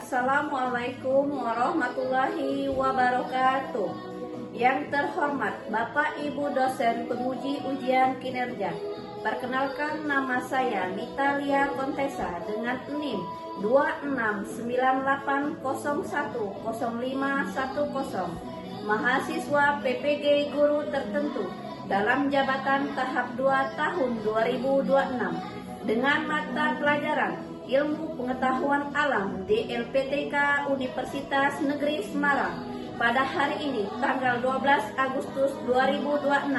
Assalamualaikum warahmatullahi wabarakatuh. Yang terhormat Bapak Ibu dosen penguji ujian kinerja, perkenalkan nama saya Nitalia Kontesa dengan NIM 2698010510, mahasiswa PPG guru tertentu dalam jabatan tahap 2 tahun 2026 dengan mata pelajaran Ilmu Pengetahuan Alam di LPTK Universitas Negeri Semarang. Pada hari ini, tanggal 12 Agustus 2026,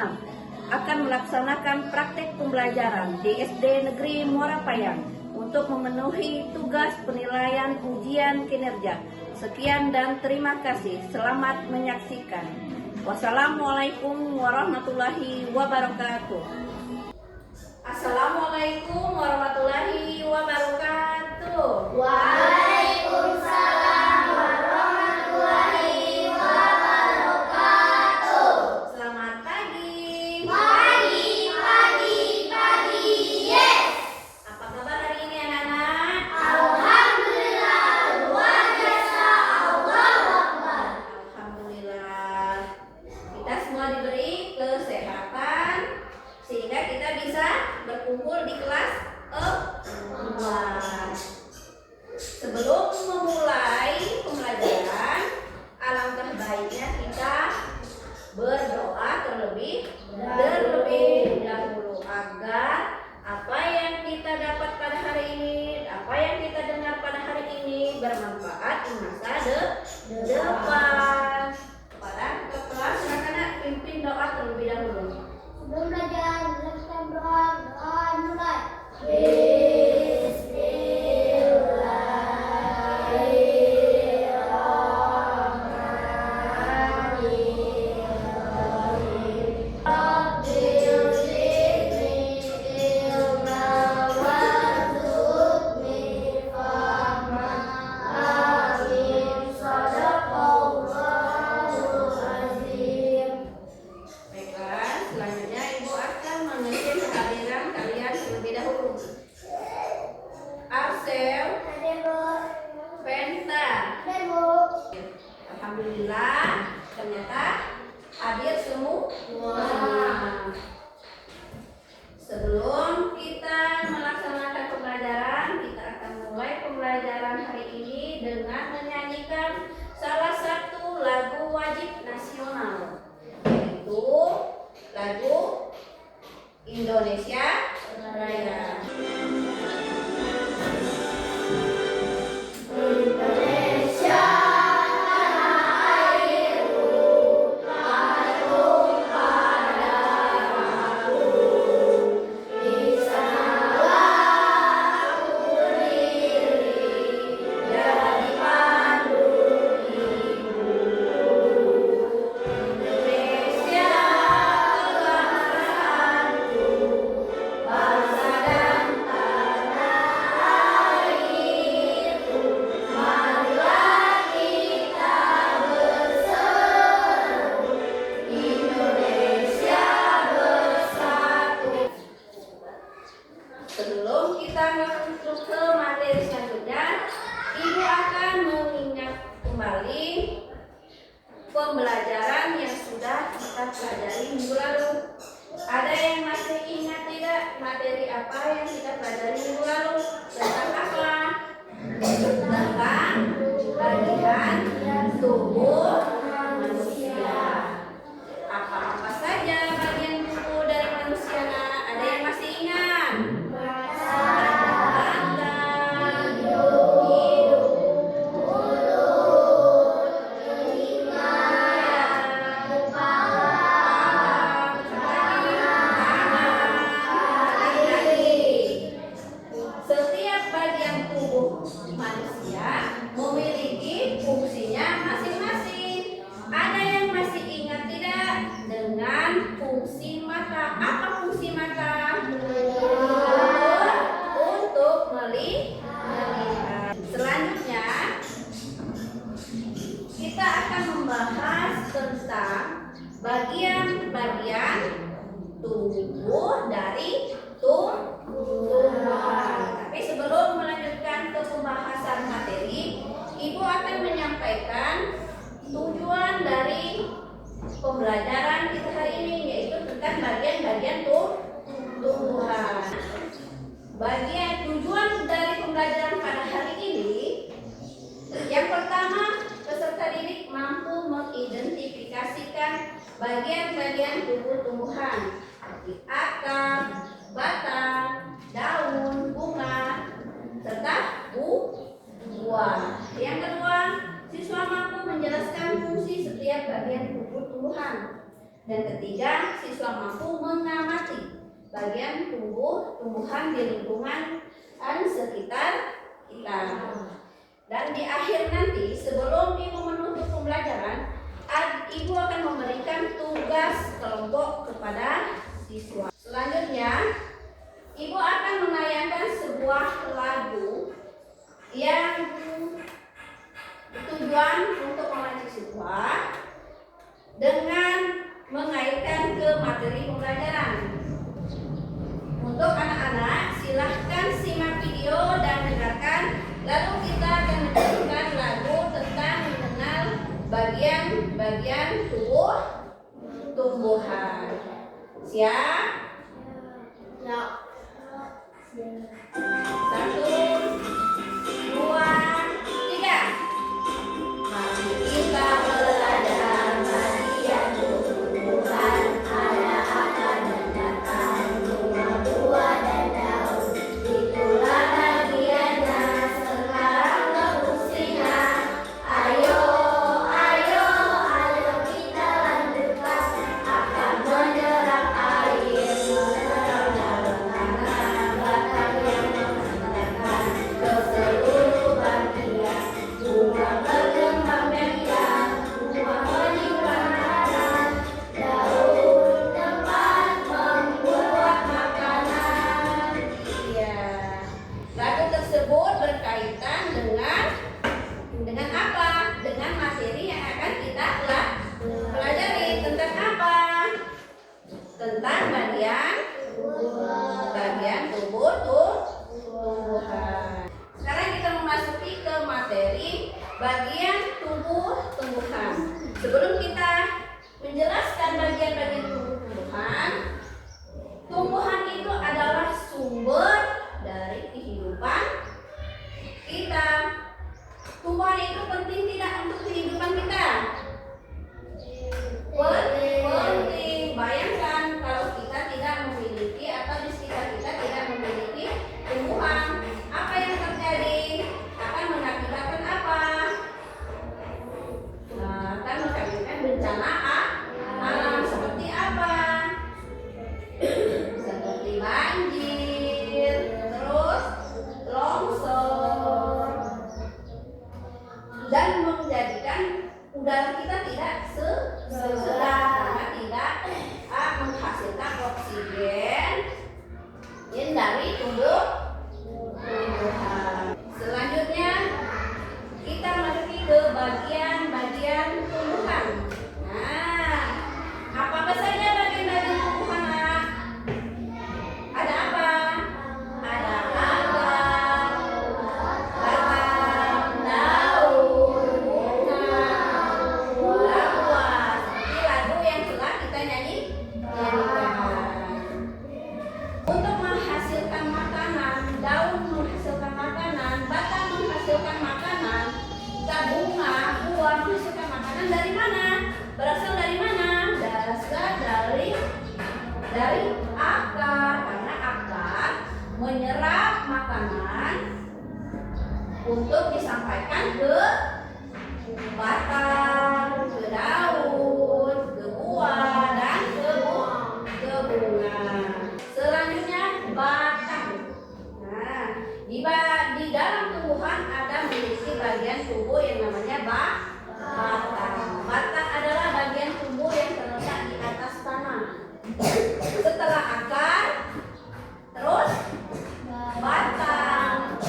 akan melaksanakan praktek pembelajaran di SD Negeri Muara Payang untuk memenuhi tugas penilaian ujian kinerja. Sekian dan terima kasih. Selamat menyaksikan. Wassalamualaikum warahmatullahi wabarakatuh. Assalamualaikum warahmatullahi wabarakatuh. Waalaikumsalam warahmatullahi wabarakatuh. Selamat pagi. Pagi, yes. Apa kabar hari ini anak-anak? Alhamdulillah, luar biasa, Allahu Akbar. Alhamdulillah. Kita semua diberi kesehatan sehingga kita bisa berkumpul di kelas 4. Sebelum memulai pembelajaran, alangkah baiknya kita berdoa terlebih dahulu agar apa yang kita dapat pada hari ini, apa yang kita dengar pada hari ini bermanfaat di masa depan. Kepada kepala silakan pimpin doa terlebih dahulu. Sebelum belajar, silakan doa mulai. Selanjutnya Ibu akan mengisi kehadiran kalian terlebih dahulu. Arsel, Penta. Alhamdulillah, ternyata hadir semua. Sebelum kita melaksanakan pembelajaran, kita akan mulai pembelajaran hari ini dengan menyanyikan salah satu lagu wajib nasional, yaitu lagu Indonesia Raya. Indonesia tanah airku, harum padaku. Di sanalah aku berdiri, jadi pandu ibu. Indonesia kebangsaanku, bangsa dan tanah airku. Marilah kita berseru, Indonesia bersatu. Sebelum kita masuk ke materi selanjutnya, Ibu akan mengingat kembali pembelajaran yang sudah kita pelajari minggu lalu. Ada yang masih ingat tidak materi apa yang kita pelajari minggu lalu? Tentang apa? Tentang bagian tubuh manusia. Apa-apa saja bagian tubuh dari manusia? Ada yang masih ingat? Mata, hidung, mulut, telinga, kepala, kaki, tangan, kaki. Setiap bagian tubuh manusia menyampaikan tujuan dari pembelajaran kita hari ini, yaitu tentang bagian-bagian tumbuhan. Bagian tujuan dari pembelajaran pada hari ini, yang pertama, peserta didik mampu mengidentifikasikan bagian-bagian tubuh tumbuhan seperti akar, batang, daun, bunga, serta buah. Yang kedua, siswa mampu menjelaskan fungsi setiap bagian tubuh tumbuhan. Dan ketiga, siswa mampu mengamati bagian tumbuhan di lingkungan sekitar kita. Dan di akhir nanti, sebelum Ibu menutup pembelajaran, Ibu akan memberikan tugas kelompok kepada siswa. Selanjutnya, Ibu akan menayangkan sebuah lagu yang tujuan untuk memancing siswa dengan mengaitkan ke materi pembelajaran. Untuk anak-anak, silahkan simak video dan dengarkan. Lalu kita akan menyanyikan lagu tentang mengenal bagian-bagian tumbuhan. Siap? Ya. 1, 2, 3. Mari kita belajar bagian tumbuhan, ada akar dan batang, bunga, buah dan daun. Itulah bagiannya, sekarang fungsinya. Ayo, ayo, ayo kita lanjutkan. Akan menyerap air, menerap dalam tanah, batang yang mengenalkan ke seluruh bagian. Bunga berkembang biak, buah menyimpan makanan, daun tempat membuat makanan. Iya. Lagu tersebut berkaitan dengan apa? Dengan materi yang akan kita pelajari. Tentang apa? Tentang bagian tumbuhan. Sekarang kita memasuki ke materi bagian tumbuhan. Sebelum kita menjelaskan bagian-bagian tumbuhan, tumbuhan itu adalah sumber dari kehidupan kita. Tumbuhan itu penting tidak untuk kehidupan kita? Penting. Bayangkan kalau kita tidak memiliki atau di sekitar kita tidak memiliki tumbuhan, apa yang terjadi? Akan mengakibatkan apa? Akan mengakibatkan bencana alam seperti apa? Seperti banjir, terus longsor, dan menjadikan udara kita tidak segar karena tidak menghasilkan oksigen dari tumbuhan. Selanjutnya kita masuki ke bagian-bagian tumbuhan. Nah, apa saja bagian-bagian tumbuhan, Nak? Ada apa? Ada akar, batang, daun, bunga, buah. Seperti lagu yang telah kita nyanyikan. Untuk menghasilkan makanan, daun menghasilkan makanan, batang menghasilkan makanan, bunga, buah menghasilkan makanan dari mana? Berasal dari mana? Berasal dari akar, karena akar menyerap makanan untuk disampaikan ke batang, ke daun, ke buah, dan ke bunga. Selanjutnya batang. Nah, di dalam tumbuhan ada memiliki bagian tubuh yang namanya batang. Batang adalah bagian tubuh yang terletak di atas tanah. Setelah akar, terus batang.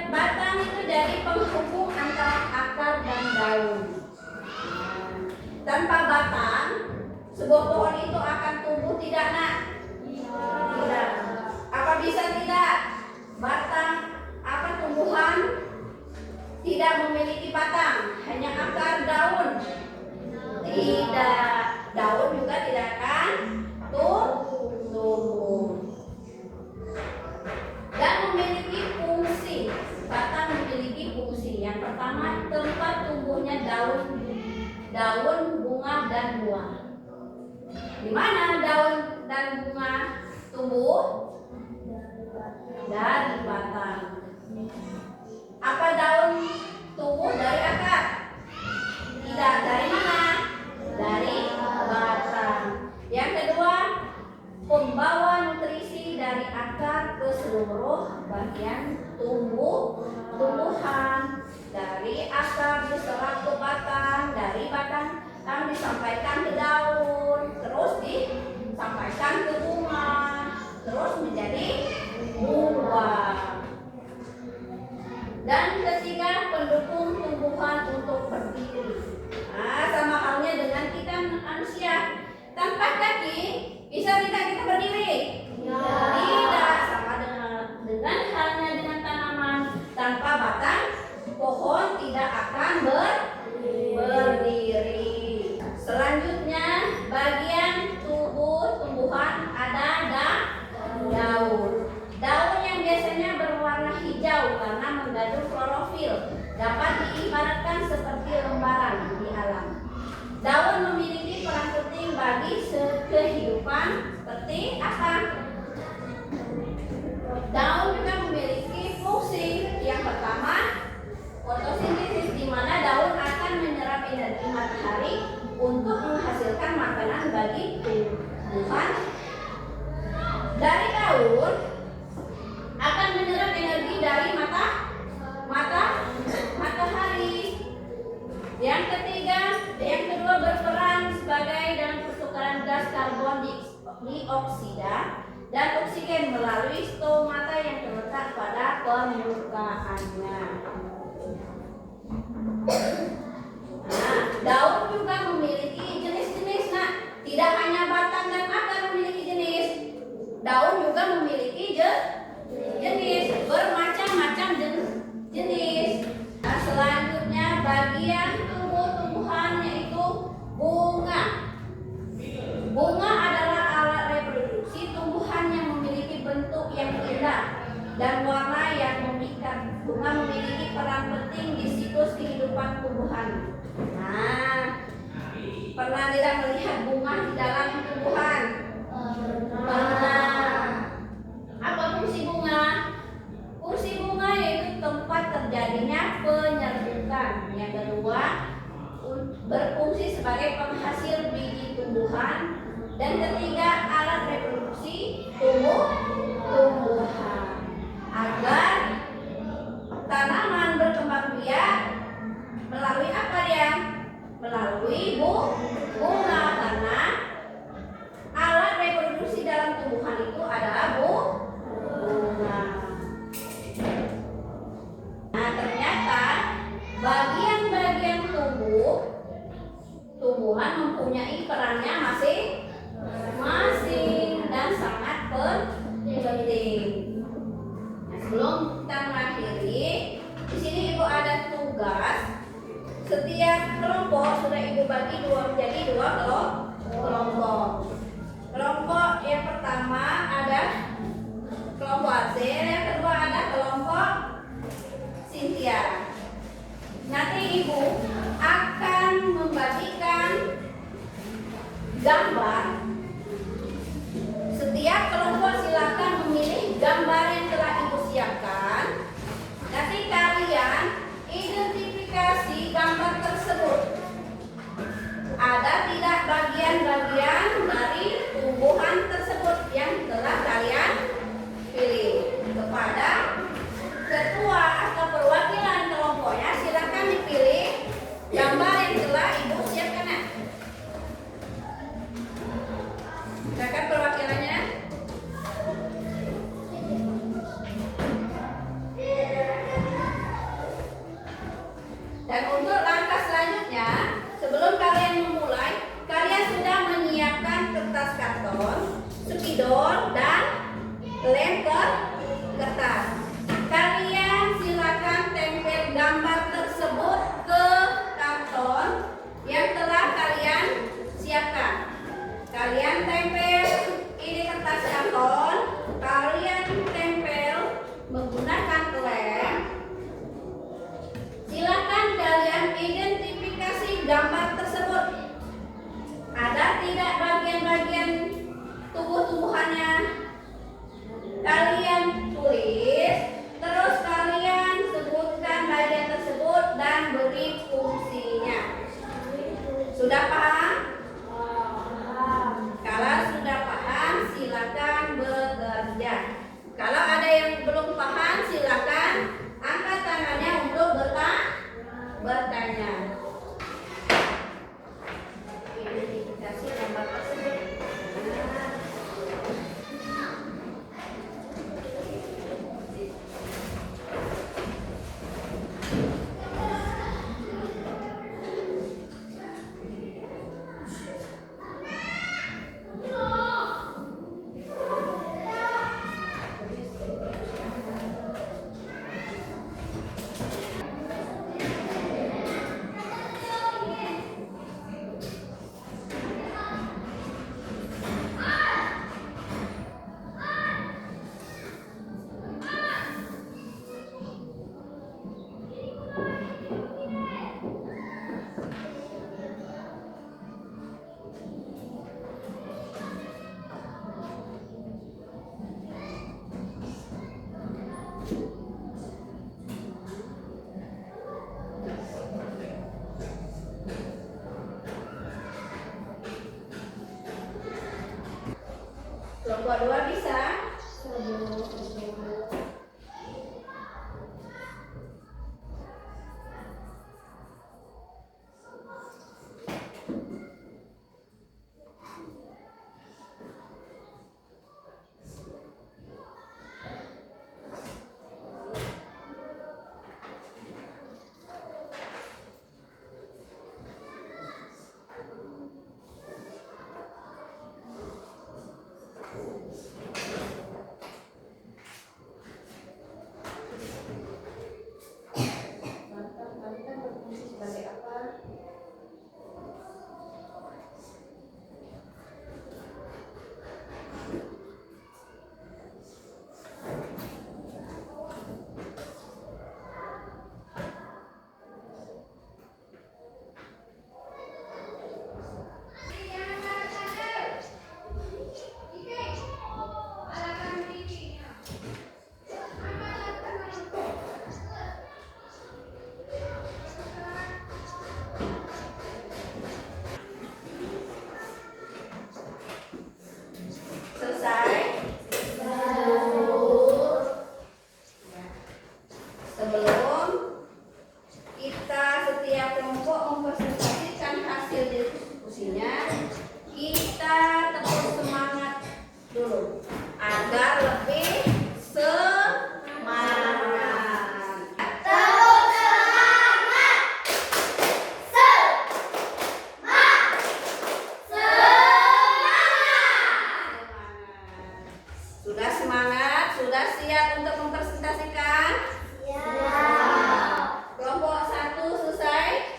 Batang itu jadi penghubung antara akar dan daun. Tanpa batang, sebuah pohon itu akan tumbuh tidak, Nak? Tidak. Apa bisa tidak? Batang tumbuhan tidak memiliki batang, hanya akar daun. Tidak, daun juga tidak akan tumbuh. Dan memiliki fungsi, batang memiliki fungsi. Yang pertama, tempat tumbuhnya daun, bunga dan buah. Di mana daun dan bunga tumbuh? Dari batang. Apa daun tumbuh dari akar? Tidak, dari mana? Dari batang. Yang kedua, pembawa nutrisi dari akar ke seluruh bagian tumbuhan. Dari akar diserap ke batang, dari batang disampaikan ke daun, terus disampaikan ke bunga, terus menjadi buah. Dan ketiga, pendukung tumbuhan untuk berdiri. Nah, sama halnya dengan kita manusia. Tanpa kaki, bisa tidak kita berdiri? Tidak. Sama dengan halnya dengan tanaman. Tanpa batang, pohon tidak akan berdiri. Selanjutnya, bagian tubuh tumbuhan ada daun. Daun yang biasanya berwarna hijau karena mengandung klorofil dapat diibaratkan seperti lembaran di alam. Daun memiliki peran penting bagi kehidupan seperti apa? Daun juga memiliki fungsi. Yang pertama, fotosintesis, di mana daun akan menyerap energi matahari untuk menghasilkan makanan bagi tumbuhan. Dari daun akan menyerap energi dari matahari. Yang kedua berperan sebagai dalam pertukaran gas karbon dioksida dan oksigen melalui stomata yang terletak pada permukaannya. Nah, daun juga memiliki jenis-jenis. Nah, tidak hanya batang dan akar memiliki jenis, daun juga memiliki jenis, bermacam-macam jenis. Nah, selanjutnya bagian tumbuhan yaitu bunga. Bunga adalah alat reproduksi tumbuhan yang memiliki bentuk yang indah dan warna yang memikat. Bunga memiliki peran penting di siklus kehidupan tumbuhan. Nah, pernah tidak melihat bunga di dalam tumbuhan? Pernah. Apa fungsi bunga? Fungsi bunga yaitu tempat terjadinya penyerbukan. Yang kedua, berfungsi sebagai penghasil biji tumbuhan. Dan ketiga, alat reproduksi tumbuhan. Agar tanaman berkembang biak melalui apa dia? Melalui bunga, karena alat reproduksi dalam tumbuhan itu adalah bunga. Nah, ternyata bagian-bagian tumbuhan mempunyai perannya masing-masing dan sangat penting. Nah, sebelum kita mengakhiri, di sini Ibu ada tugas. Setiap kelompok sudah Ibu bagi menjadi dua kelompok. Kelompok yang pertama ada kelompok Azel, yang kedua ada kelompok Cynthia. Nanti Ibu akan membagikan gambar. Setiap kelompok silakan memilih gambar yang telah Ibu siapkan. Nanti kalian identifikasi gambar tersebut. Ada tidak bagian-bagian dari tumbuhan tersebut yang telah kalian pilih? Kepada ketua atau perwakilan kelompoknya silakan dipilih gambar yang telah Ibu siapkan. Silakan perwakilannya. Dan untuk langkah selanjutnya, sebelum kalian memulai, kalian sudah menyiapkan kertas karton, spidol, dan lem kertas. Kalian silakan tempel gambar tersebut gambar tersebut? Ada tidak bagian-bagian tumbuh-tumbuhannya? Kalian tulis, terus kalian sebutkan bagian tersebut dan beri fungsinya. Sudah paham? Kalau sudah paham, silakan bekerja. Kalau ada yang belum paham, silakan angkat tangannya untuk bertanya. Identifikasi gambar tersebut. Kelompok 2 bisa? Sebagai apa? Selesai? Sebelum kita setiap kelompok mempresentasikan hasil diskusinya, kita tetap semangat dulu agar lebih semangat. Sudah semangat? Sudah siap untuk mempresentasikan? Kelompok 1 selesai?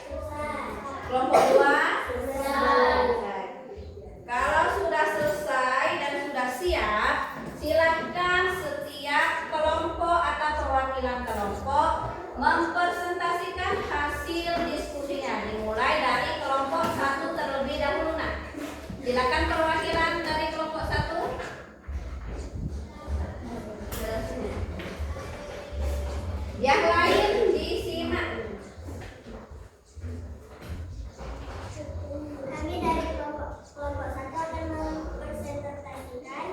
Kelompok 2? Selesai. Kalau sudah selesai dan sudah siap, silakan setiap kelompok atau perwakilan kelompok mempresentasikan hasil diskusinya. Dimulai dari kelompok 1 terlebih dahulu. Nah, silakan perwakilan dari kelompok 1. Yang lain disimak. Kami dari kelompok 1 akan mempresentasikan.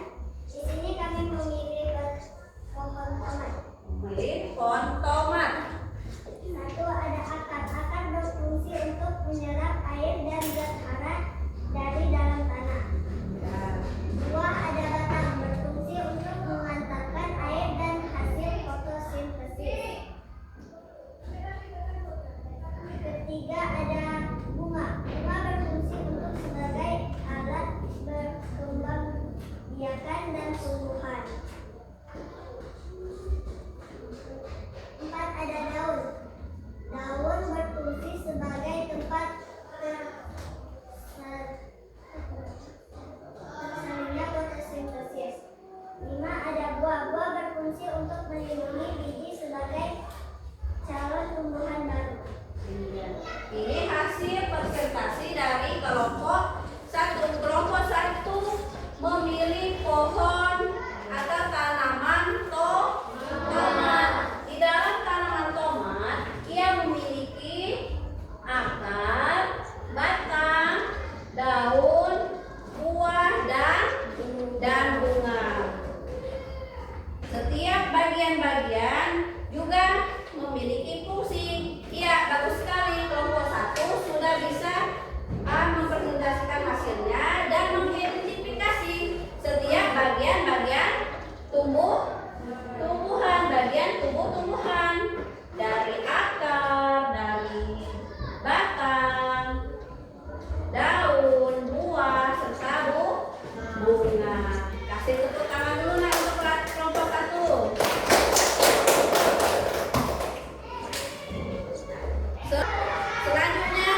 Di sini kami memilih pohon tomat. Memilih pohon tomat. 1 ada akar. Akar berfungsi untuk menyerap air dan zat hara dari dalam tanah. 2 ada batang. Berfungsi untuk mengantarkan air dan hasil fotosintesis. 3 ada bunga. Bunga berfungsi untuk sebagai alat berkembang biakan dan tumbuhan. 4 ada daun. Daun berfungsi sebagai tempat tersalinnya fotosintesis. 5 ada buah. Buah berfungsi untuk melindungi biji sebagai calon tumbuhan baru. Ini hasil Kelompok satu memilih pohon atau tanaman tomat. Di dalam tanaman tomat, ia memiliki akar, batang, daun, buah, dan bunga. Setiap bagian-bagian juga memiliki fungsi. Ya, bagus sekali. Kelompok satu sudah bisa mempresentasikan hasilnya dan mengidentifikasi setiap bagian-bagian tumbuhan, bagian tumbuh-tumbuhan, dari akar, dari batang, daun, buah, serta bunga. Kasih tepuk tangan dulu nah untuk kelompok satu. Selanjutnya,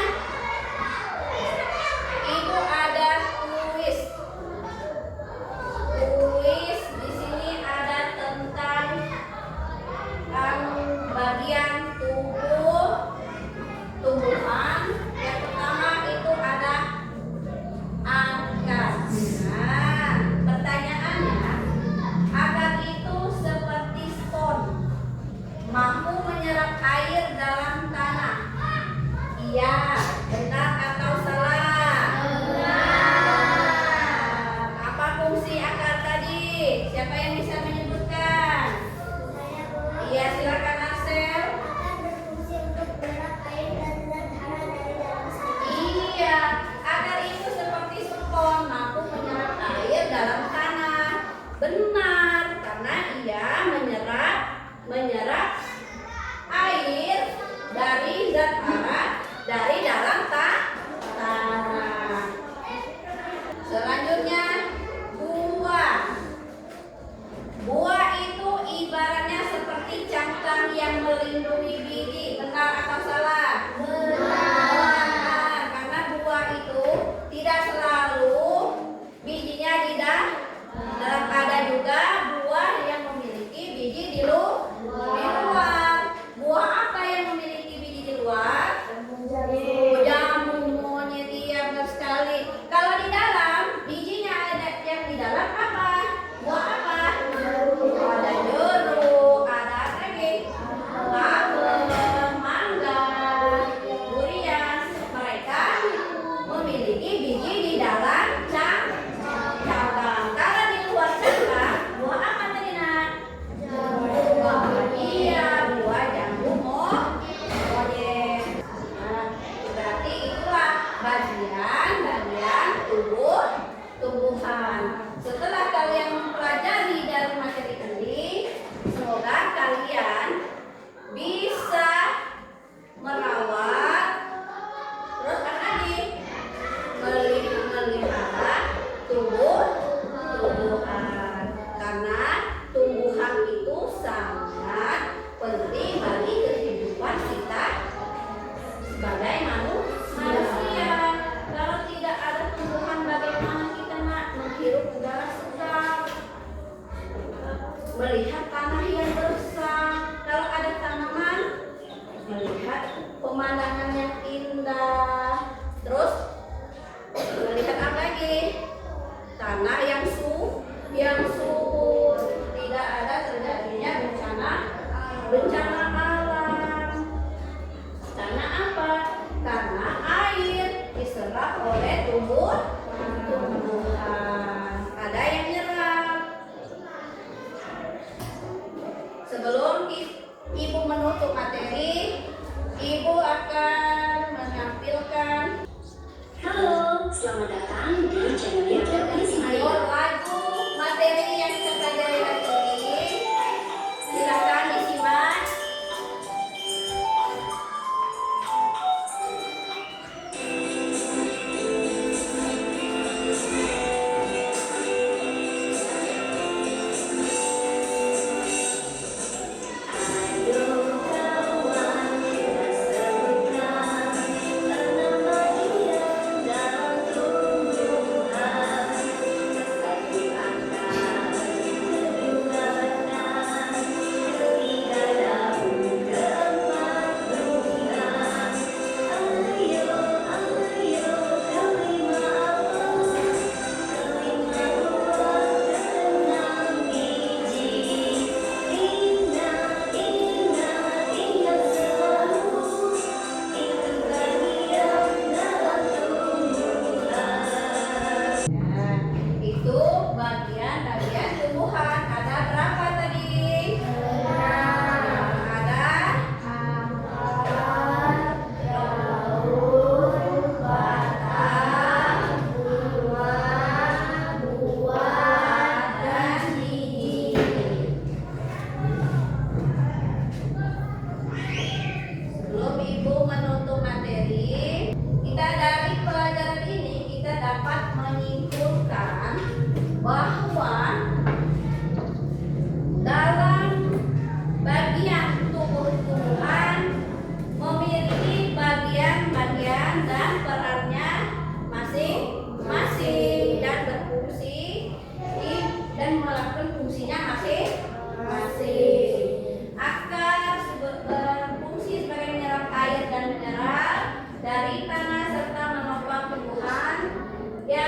Ibu ada kuis. Di sini ada tentang bagian tumbuhan. Yang pertama itu ada akar. Nah, pertanyaannya, akar itu seperti spons, mampu menyerap air dalam tanah. Iya, benar atau salah? Benar. Apa fungsi akar tadi? Siapa yang bisa menyebutkan? Saya boleh. Iya, silakan Arsel. Akar berfungsi untuk menyerap air dan zat hara dari dalam tanah. Iya, akar itu seperti spons, mampu menyerap air dalam tanah. Benar, karena ia menyerap air dari zat hara dari dalam tanah. Selanjutnya, buah. Buah itu ibaratnya seperti cangkang yang melindungi biji. Benar atau salah? Benar. Karena buah itu tidak selalu bijinya di dalam. Ada juga buah yang memiliki biji di luar. Buah apa yang memiliki biji di luar? Jamu, monyet, iya benar sekali. Kalau di dalam, bijinya ada yang di dalam apa? Buah apa? Ada jeruk, ada apa lagi? Apel, mangga, durian. Mereka memiliki biji di dalam cangkang. Kalau di luar cangkang, buah apa tadi nak? Iya, buah jambu monyet. Berarti itulah bagian tumbuhan. Setelah kalian mempelajari dari materi ini, semoga kalian bisa merawat, terus apa lagi? Melihara tumbuhan. Karena tumbuhan itu sangat penting bagi kehidupan kita sebagai manusia. Kalau tidak ada tumbuhan, bagaimana kita nak menghirup udara segar, melihat tanah yang bersih? Kalau ada tanaman, melihat pemandangan yang indah. Terus melihat apa lagi? Tanah yang subur, tidak ada terjadinya bencana alam. Karena apa? Karena air diserap oleh tumbuhan. Ada yang nyerap. Sebelum Ibu menutup materi, Ibu akan menampilkan. Halo, selamat datang di channel YouTube Ismail. Lagu materi yang kita pelajari hari ini. Silakan disimak. Dalam tumbuhan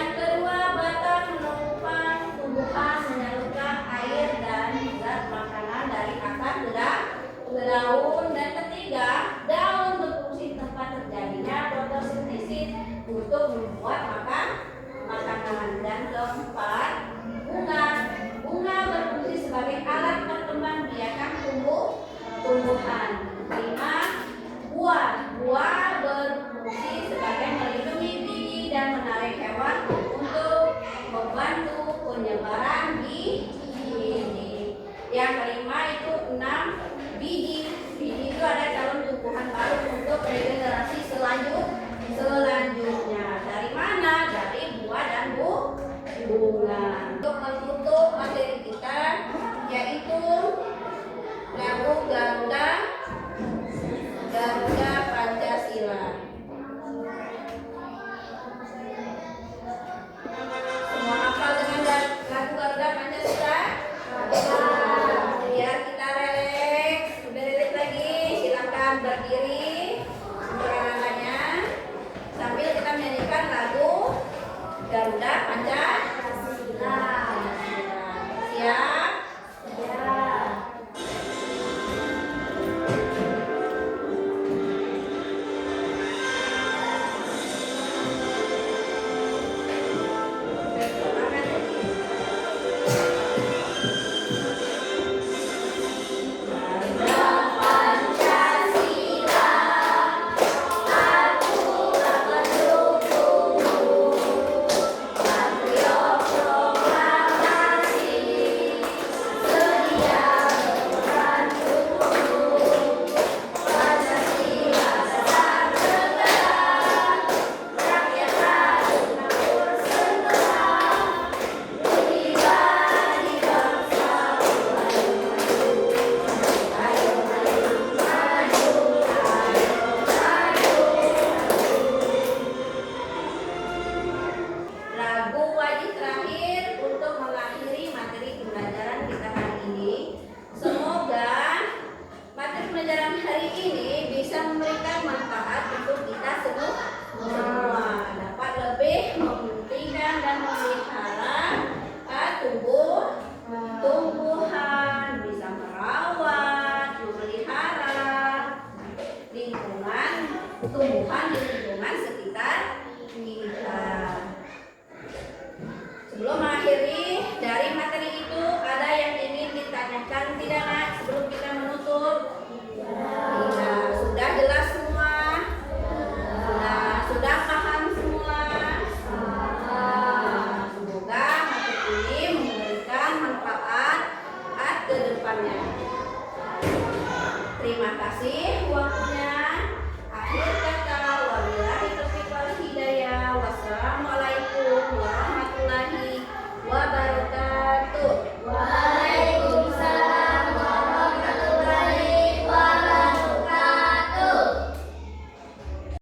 Yang kedua, batang menopang tumbuhan menyalurkan air dan zat makanan dari akar ke daun. Dan ketiga, daun berfungsi tempat terjadinya fotosintesis untuk membuat makanan. Dan keempat, bunga berfungsi sebagai alat perkembangbiakan tumbuhan. Kelima, buah berfungsi sebagai melindungi biji dan menarik hewan untuk membantu penyebaran biji. Yang kelima itu 6, biji. Biji itu ada calon tumbuhan baru untuk regenerasi selanjutnya. Dari mana? Dari buah dan bunga. Untuk menutup materi kita yaitu lagu Garuda Pancasila. Semua hafal dengan lagu Garuda Pancasila? Biar kita releks. Udah releks lagi, silakan berdiri semuanya sambil kita menyanyikan lagu Garuda Pancasila. Siap? Lagu wajib terakhir untuk mengakhiri materi pembelajaran kita hari ini. Semoga materi pembelajaran hari ini bisa memberikan manfaat untuk kita semua, dapat lebih mementingkan dan memelihara tumbuhan, bisa merawat, memelihara lingkungan tumbuhan di lingkungan sekitar